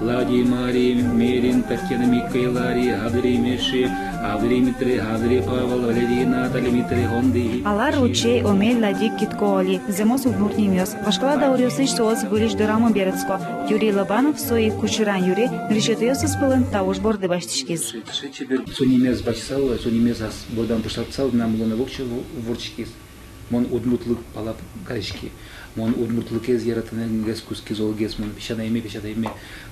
Лади Мари, Мерин, Татьяна Микаэлари, Адри Меши, Адри Митри, Адри Павел, Валерина, Талимитри, Гонди. Алар учей омей ладик киткоали, земос удмуртнимиос. Башкала даурёсыч соос вылиш дырама берецко. Юрий Лобанов сои кучеран Юрий, решетёсыз пылын тауш борды баштишкиз. Сунимез бачсал, сунимез ас бордан пуштапсал, намлона вокче ворчкиз. Мон удмуртлык палап каришки. Мон удмуртлык ез яратанен гес куски золгес, мон пишадайме,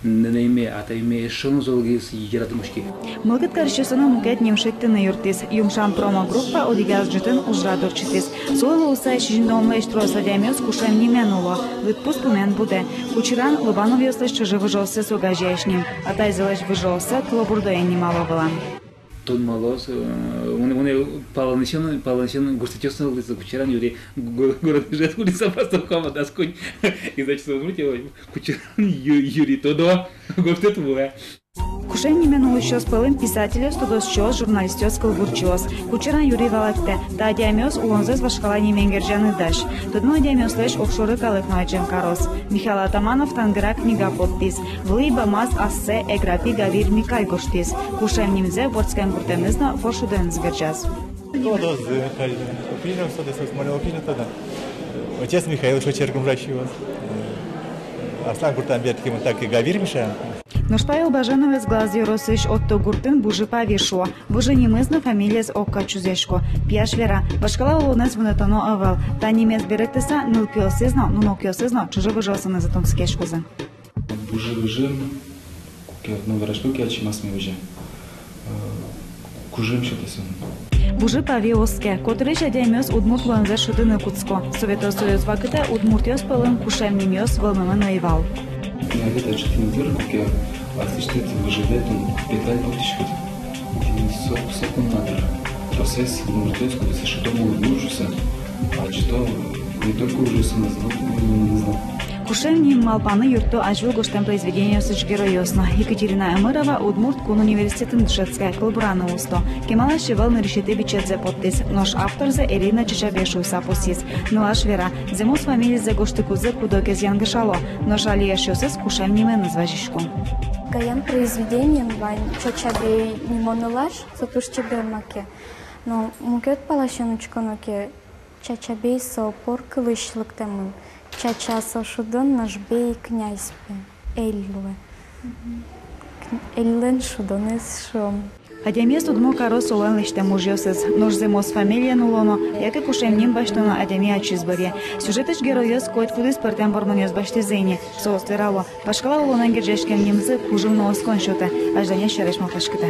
ненайме, атайме, шон золгес яратымышки. Мылгыт каршысына мукет немшеттен юртис. Юмшан промо группа одигаз житен ужрадорчитис. Сойлы усай шижиндонлы эштроса дямёс кушем неменуло. Выпуск мен буде. Кучеран Лобанов ёслыш чужы выжался с угажяшним. Атай зелеш выжался, клобурдоя немало было. Тон малос, он полонесен гостетёсно улица Кучеран Юрий, город бежит улица Пастухова, досконь. И значит, смотрите, Кучеран Юрий, то до гостет было. Кушем неменуло щос пылым писателя, студос щос, журналистёс кылгурчиос. Кучеран Юрий валакте, та адямёс улонзес вашкала неменгержаны даш. Тудно адямёс леш офшоры калык наджен карос. Михаил Атаманов тангыра книга подпис. Влыба маз ассе эграпи гавир Микай гоштис. Кушем немзе вордскем куртемызна форшуден сгерджаз. Отец Михаил Шочергом врачевал. Аслан Куртамбертким так и гавир мешал. Ношпайл Баженовец глаз Yorosыш отто гуртын бужи павишо. Бужи немызна фамилияс окка чузешко. Пияш вера. Башкала улонес вынатано авал. Та немез беректеса нылкиосызно, нунокиосызно, чужи выжосаны затом скешкузы. Бужи, ну врачку кячимас ми уже. Кужим шотесын. Бужи павиоске. Которыш адямёс удмурт лонзе шутыны куцко. Советов Союз вакыта удмуртёс пылым кушем немёс вылмымын наивал. Я это четыре недели, как я отличный выживает, он питает практически 40 секунд надо. Процесс удмуртёс, когда се что было ужаса, а что не только ужаса, но не знаю. Кушем ним малпаны юрту ажвил гоштем произведения сочгероёсно. Екатерина Эмырова удмурт кун университетин дышецкая колбурана усто. Кемала шевел на решете бичедзе подпис. Нож автор за Ирина Чичабешу сапосис. Нуаш вера. Земус фамилии за гоштыкузы кудокез янгышало. Нож алия шосес кушем ниме назважишко. Каян произведением вайн чачабей нимонылаш, сатушчебе маке. Но мукет палащеночко ноке чачабей сопор кылышлыктемын. Чача сошудон наш бей князьпе. Эллуэ. Эллен шудонес шом. Адямес удмо карос олен лиште мужьосыз. Нож земос фамилия нулоно, яке кушем ним баштона адямия чизборе. Сюжетыш героёс койт кудыс партен бормонёс баштезейни. Соостерало. Башкала улонен гержешкен немзы кужылно оскон шоте. Ажданя шереш махашкыте.